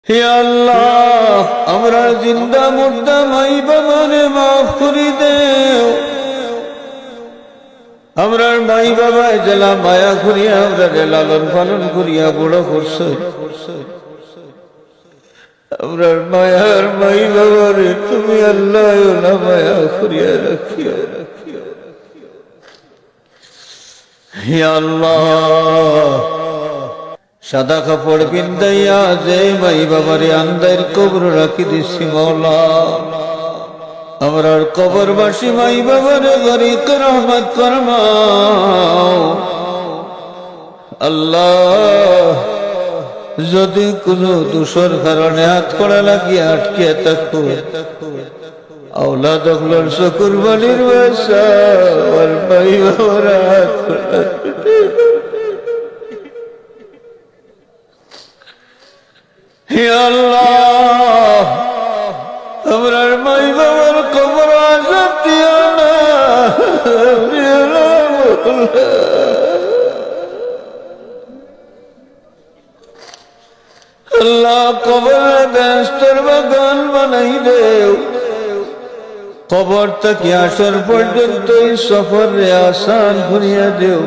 হে আল্লাহ, আমরা জিন্দা মুর্দা মাই বাবারে মাফ করি দেও। আমরার মাই বাবায় জেলা মায়া করিয়া আমরা লালন পালন করিয়া বড় করছে। আমরার মায়ার মাই বাবারে তুমি আল্লাহ মায়া করিয়া রাখিয়া। হে আল্লাহ, সাদা কাপড় পিন্দাইয়া যে মাই বাবারে আন্দার কবর রাখি দিছি মওলা, আমরার কবরবাসী মাই বাবারে গরিক রহমত ফরমাও। আল্লাহ, যদি কোনো দোষর কারণে হাত করা লাগিয়ে আটকে থাকো, আওলাদ গুলোর চকুর বালির বাসা আর মাই বাবার হাত করা। হে আল্লাহ, আমরার মাই বাবার কবর আযাব দিও না। আল্লাহ, কবরে ব্যস্তর বাগান বানাই দেও। কবর থেকে আসর পর্যন্ত এই সফরে আসান করিয়া দেও।